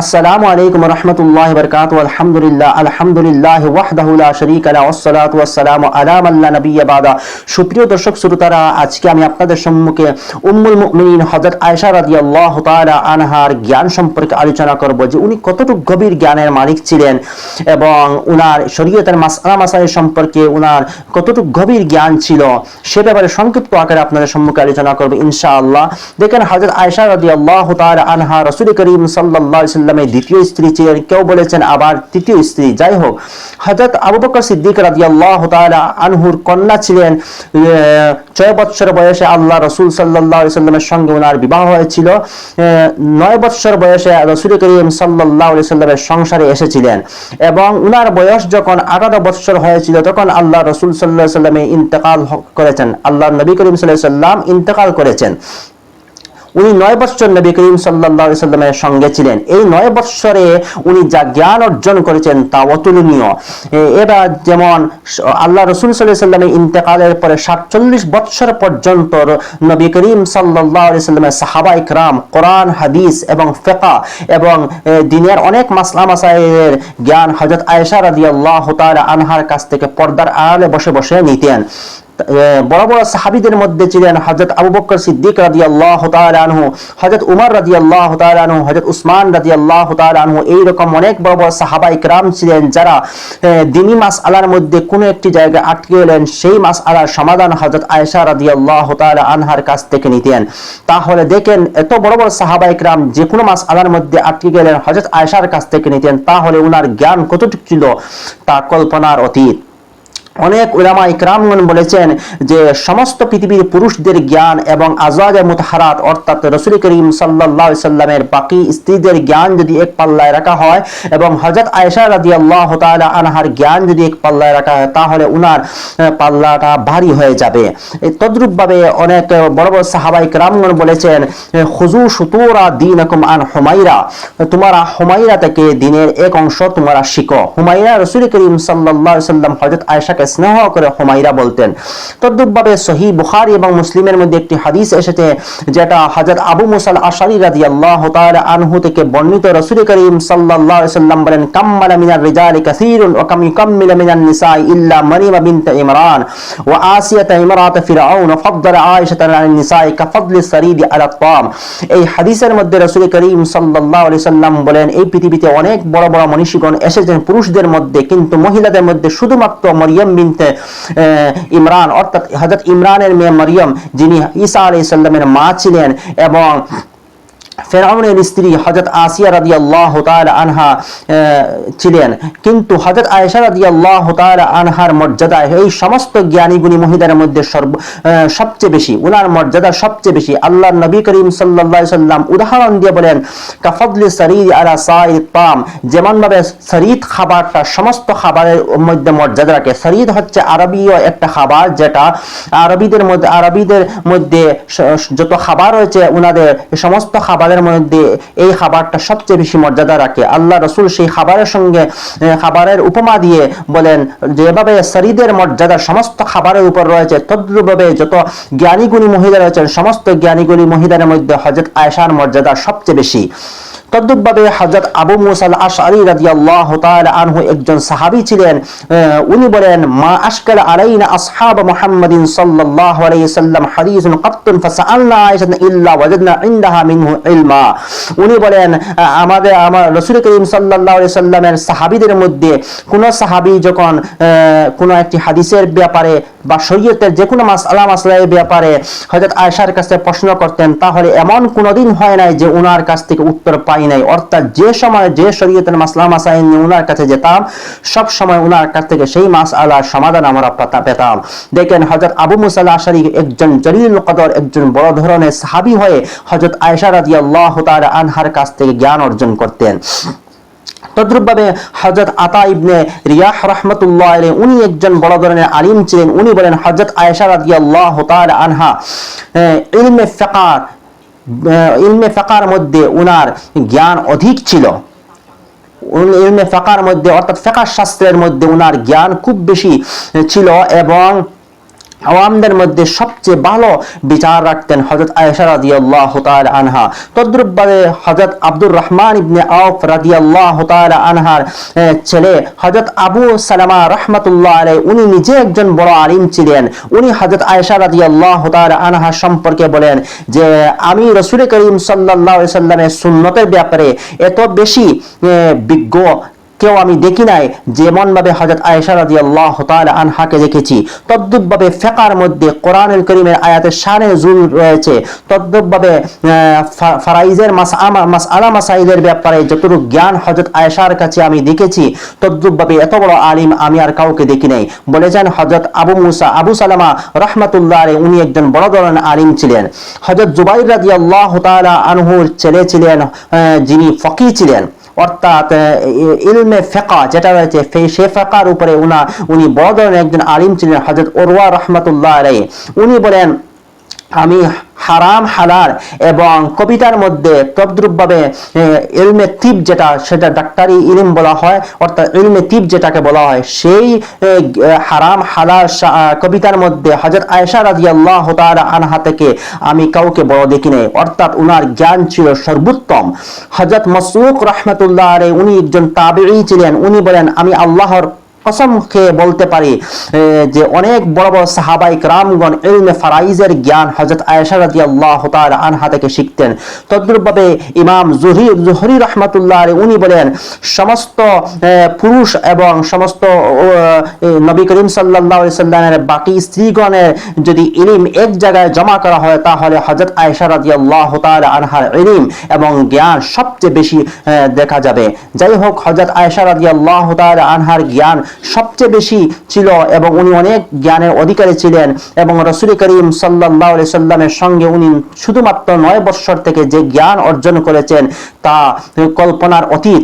আসসালামু আলাইকুম রহমতুল্লাহি ওয়া বারাকাতুহু আলহামদুলিল্লাহ ওয়াহদাহু লা শারীকা লাহু ওয়াসসালাতু ওয়াসসালামু আলা মান লা নাবিয়্যা বাদা। সুপ্রিয় দর্শক শ্রোতারা, আজকে আমি আপনাদের সম্মুখে উম্মুল মুমিনিন হযরত আয়েশা রাদিয়াল্লাহু তাআলা আনহার জ্ঞান সম্পর্কে আলোচনা করব, যে উনি কতটুকু গভীর জ্ঞানের মালিক ছিলেন এবং উনার শরীয়তের মাসআলা মাসাইল সম্পর্কে উনার কতটুকু গভীর জ্ঞান ছিল সে ব্যাপারে সংক্ষিপ্ত আকারে আপনাদের সম্মুখে আলোচনা করব ইনশাআল্লাহ। দেখেন, হযরত আয়েশা রাদিয়াল্লাহু তাআলা আনহা রাসূল করিম সাল্লাল্লাহু আলাইহি ওয়াসাল্লামের দ্বিতীয় স্ত্রী ছিলেন, কেউ বলেছেন আবার তৃতীয় স্ত্রী। যাই হোক, হযরত আবু বকর সিদ্দিক রাদিয়াল্লাহু তাআলা আনহুর কন্যা ছিলেন। 6 বছর বয়সে আল্লাহ রাসূল সাল্লাল্লাহু আলাইহি ওয়াসাল্লামের সঙ্গে ওনার বিবাহ হয়েছিল। 9 বছর বয়সে রাসূল করিম সাল্লাল্লাহু আলাইহি ওয়াসাল্লামের সংসারে এসেছিলেন এবং উনার বয়স যখন 18 বছর হয়েছিল তখন আল্লাহ রাসূল সাল্লাল্লাহু আলাইহি ওয়াসাল্লাম ইন্তেকাল করেছেন। আল্লাহর নবী করিম সাল্লাল্লাহু আলাইহি ওয়াসাল্লাম ইন্তেকাল করেছেন। উনি 9 বছর নবী করিম সাল্লাল্লাহু আলাইহি ওয়াসাল্লামের সঙ্গে ছিলেন। এই 9 বছরে উনি যা জ্ঞান অর্জন করেছেন তা অতুলনীয়। এবার যেমন আল্লাহ রাসূল সাল্লাল্লাহু আলাইহি ওয়াসাল্লামের ইন্তেকালের পরে 47 বছর পর্যন্ত নবী করিম সাল্লাল্লাহু আলাইহি ওয়াসাল্লামের সাহাবায়ে কিরাম কোরআন, হাদিস এবং ফিকহ এবং দ্বীনের অনেক মাসলা মাসাইলের জ্ঞান হযরত আয়েশা রাদিয়াল্লাহু তাআলা আনহার কাছ থেকে পর্দার আড়ালে বসে বসে নিতেন। বড় বড় সাহাবীদের মধ্যে ছিলেন হযরত আবু বকর সিদ্দিক রাদিয়াল্লাহু তাআলা আনহু, হযরত উমর রাদিয়াল্লাহু তাআলা আনহু, হযরত উসমান রাদিয়াল্লাহু তাআলা আনহু। এইরকম অনেক বড় বড় সাহাবায়ে কিরাম ছিলেন যারা দ্বীনি মাসআলার মধ্যে কোনো একটি জায়গায় আটকে গেলেন, সেই মাসআলার সমাধান হযরত আয়েশা রাদিয়াল্লাহু তাআলা আনহার কাছ থেকে নিতেন। তাহলে দেখেন, এত বড় বড় সাহাবায়ে কিরাম যে কোনো মাসআলার মধ্যে আটকে গেলেন হযরত আয়েশার কাছ থেকে নিতেন, তাহলে ওনার জ্ঞান কতটুকু ছিল তা কল্পনার অতীত। অনেক উলামা ইকরামগণ বলেছেন যে সমস্ত পৃথিবীর পুরুষদের জ্ঞান এবং আজওয়াজে মুতাহহারাত অর্থাৎ রাসূল করিম সাল্লাল্লাহু আলাইহি সাল্লামের বাকি স্ত্রীদের জ্ঞান যদি এক পাল্লায় রাখা হয় এবং হযরত আয়েশা রাদিয়াল্লাহু তাআলা আনহার জ্ঞান যদি এক পাল্লায় রাখা হয় তাহলে উনার পাল্লাটা ভারী হয়ে যাবে। তদ্রূপভাবে অনেক বড় বড় সাহাবায়ে কিরামগণ বলেছেন, খুযু শুতুরা দীনাকুম আন হুমাইরা, তোমরা হুমাইরা থেকে দ্বীনের এক অংশ তোমরা শিখো। হুমাইরা রাসূল করিম সাল্লাল্লাহু আলাইহি সাল্লাম হযরত আয়েশা স্নেহ করে হুমাইরা বলতেন। তদ্রূপভাবে সহিহ বুখারী এবং মুসলিমের মধ্যে একটি হাদিস এসেছে যেটা হযরত আবু মুসা আল-আশআরী রাদিয়াল্লাহু তাআলা আনহু থেকে বর্ণিত। রাসূল করিম সাল্লাল্লাহু আলাইহি সাল্লাম বলেন, কাম্মালা মিনার রিজালি কাসীরুন ওয়া কাম ইউকাম্মিলু মিনান নিসাই ইল্লা মারিয়াম বিনত ইমরান ওয়া আসিয়া ইমরাত ফিরআউন ওয়া ফাদ্দালা আয়েশা আলান নিসাই কাফদলি সারিদ আলা তাম। এই হাদিসের মধ্যে রাসূল করিম সাল্লাল্লাহু আলাইহি সাল্লাম বলেন, এই পৃথিবীতে অনেক বড় বড় মনীষীগণ এসেছেন পুরুষদের মধ্যে, কিন্তু মহিলাদের মধ্যে শুধুমাত্র মারিয়াম বিনতে ইমরান অর্থাৎ হযরত ইমরানের মেয়ে মারিয়াম, যিনি ঈসা আলাইহিস সালামের মা ছিলেন, এবং ফেরাউনের স্ত্রী হযরত আসিয়া রাদিয়াল্লাহু তাআলা আনহা ছিলেন। কিন্তু হযরত আয়েশা রাদিয়াল্লাহু তাআলা আনহার মর্যাদা এই সমস্ত জ্ঞানী গুণী মহিলাদের মধ্যে সবচেয়ে বেশি, উনার মর্যাদা সবচেয়ে বেশি। আল্লাহর নবী করিম সাল্লাল্লাহু আলাইহি সাল্লাম উদাহরণ দিয়ে বলেন, কাফদলি সারিদ আলা সাইর তাম, যেমন ভাবে সারিদ খাবারটা সমস্ত খাবারের মধ্যে মর্যাদা রাখে। সারিদ হচ্ছে আরবীয় একটা খাবার, যেটা আরবীদের মধ্যে যত খাবার রয়েছে উনাদের সমস্ত খাবারের মধ্যে এই খাবারটা সবচেয়ে বেশি মর্যাদা রাখে। আল্লাহ রাসূল সেই খাবারের সঙ্গে খাবারের উপমা দিয়ে বলেন, যেভাবে সারিদের মর্যাদা সমস্ত খাবারের উপর রয়েছে, তদ্রূপভাবে যত জ্ঞানী গুণী মহিলা রয়েছেন সমস্ত জ্ঞানী গুণী মহিলাদের মধ্যে হযরত আয়েশার মর্যাদা সবচেয়ে বেশি। তদ্রূপভাবে হযরত আবু মুসা আল-আশআরী রাদিয়াল্লাহু তাআলা আনহু একজন সাহাবী ছিলেন। উনি বলেন, মা আশকাল আলাইনা আসহাব মুহাম্মাদিন সাল্লাল্লাহু আলাইহি সাল্লাম হাদিসুন কাত্তুন ফাসআলনা আয়েশা ইল্লা ওয়াজাদনা ইনদাহা মিনহু ইলমা। উনি বলেন, আমার রাসূল করিম সাল্লাল্লাহু আলাইহি সাল্লামের সাহাবীদের মধ্যে কোন সাহাবী যখন কোন একটি হাদিসের ব্যাপারে বা শরীয়তের যে কোনো মাসলার ব্যাপারে হযরত আয়েশার কাছে প্রশ্ন করতেন, তাহলে এমন কোনোদিন হয় নাই যে উনার কাছ থেকে উত্তর পাই নাই। অর্থাৎ যে সময় যে শরীয়তের মাসলা মাসাইল নিয়ে উনার কাছে যেতাম, সব সময় উনার কাছ থেকে সেই মাসআলার সমাধান আমরা পেতাম। দেখেন, হযরত আবু মুসা আল-আশআরী একজন জলিলুল কদর, একজন বড় ধরনের সাহাবী হয়ে হযরত আয়েশা রাদিয়াল্লাহু তাআলা আনহার কাছ থেকে জ্ঞান অর্জন করতেন। তদ্রূপভাবে হযরত আতা ইবনে রিয়াহ রাহমাতুল্লাহ আলাইহি, উনি একজন বড় ধরনের আলিম ছিলেন। উনি বলেন, হযরত আয়েশা রাদিয়াল্লাহু তাআলা আনহা ইলমে ফিকহের মধ্যে উনার জ্ঞান অধিক ছিল। ইলমে ফিকহের মধ্যে অর্থাৎ ফিকহ শাস্ত্রের মধ্যে উনার জ্ঞান খুব বেশি ছিল এবং আওয়ামদের মধ্যে সবচেয়ে ভালো বিচার রাখতেন হযরত আয়েশা রাদিয়াল্লাহু তাআলা আনহা। তদ্রূপভাবে হযরত আব্দুর রহমান ইবনে আউফ রাদিয়াল্লাহু তাআলা আনহার ছেলে হযরত আবু সালামা রাহমাতুল্লাহ আলাইহি, উনি নিজে একজন বড় আলিম ছিলেন। উনি হযরত আয়েশা রাদিয়াল্লাহু তাআলা আনহা সম্পর্কে বলেন যে আমি রাসূল করিম সাল্লাল্লাহু আলাইহি সাল্লামের সুন্নতের ব্যাপারে এত বেশি বিজ্ঞ কেউ আমি দেখি নাই যেমন ভাবে হযরত আয়েশা রাদিয়াল্লাহু তাআলা আনহাকে দেখেছি। তদ্রূপভাবে ফিকহের মধ্যে কোরআনুল কারীমের আয়াতের শানে জুল রয়েছে। তদ্রূপভাবে ফারাইজের মাসআলা মাসাইলের ব্যাপারে যতটুকু জ্ঞান হযরত আয়েশার কাছে আমি দেখেছি, তদ্রূপভাবে এত বড় আলিম আমি আর কাউকে দেখি নাই। বলেছেন হযরত আবু সালামা রাহমাতুল্লাহ আলাইহি, উনি একজন বড় ধরনের আলিম ছিলেন। হযরত জুবাইর রাদিয়াল্লাহু তাআলা আনহুর ছেলে ছিলেন যিনি ফকিহ ছিলেন, অর্থাৎ ইলমে ফিকহ যেটা রয়েছে সেই ফিকহের উপরে উনি বড় ধরনের একজন আলিম ছিলেন হযরত উরওয়া রাহমাতুল্লাহ আলাইহি। উনি বলেন আমি হারাম হালাল এবং কবিতার মধ্যে তদ্রূপভাবে ইলমে তিব সেটা ডাক্তারি ইলম বলা হয়, অর্থাৎ ইলমে তিব যেটাকে বলা হয়, সেই হারাম হালাল কবিতার মধ্যে হযরত আয়েশা রাদিয়াল্লাহু তাআলা আনহা থেকে আমি কাউকে বড় দেখি নাই, অর্থাৎ উনার জ্ঞান ছিল সর্বোত্তম। হযরত মাসরুক রাহমাতুল্লাহ আলাইহি, উনি একজন তাবেঈ ছিলেন। উনি বলেন আমি আল্লাহর কসম খেয়ে বলতে পারি যে অনেক বড় বড় সাহাবায়ে কেরামগণ ইলমে ফারাইজের জ্ঞান হযরত আয়েশা রাদিয়াল্লাহু তাআলা আনহা থেকে শিখতেন। তদ্রূপভাবে ইমাম জুহরি রাহমাতুল্লাহ আলাইহি, উনি বলেন সমস্ত পুরুষ এবং সমস্ত নবী করিম সাল্লাল্লাহু আলাইহি সাল্লামের বাকি স্ত্রীগণের যদি ইলম এক জায়গায় জমা করা হয়, তাহলে হযরত আয়েশা রাদিয়াল্লাহু তাআলা আনহার ইলম এবং জ্ঞান সবচেয়ে বেশি দেখা যাবে। যাই হোক, হযরত আয়েশা রাদিয়াল্লাহু তাআলা আনহার জ্ঞান সবচেয়ে বেশি ছিল এবং উনি অনেক জ্ঞানের অধিকারী ছিলেন এবং রাসূল করিম সাল্লাল্লাহু আলাইহি সাল্লামের সঙ্গে উনি শুধুমাত্র 9 বছর থেকে যে জ্ঞান অর্জন করেছেন তা কল্পনার অতীত।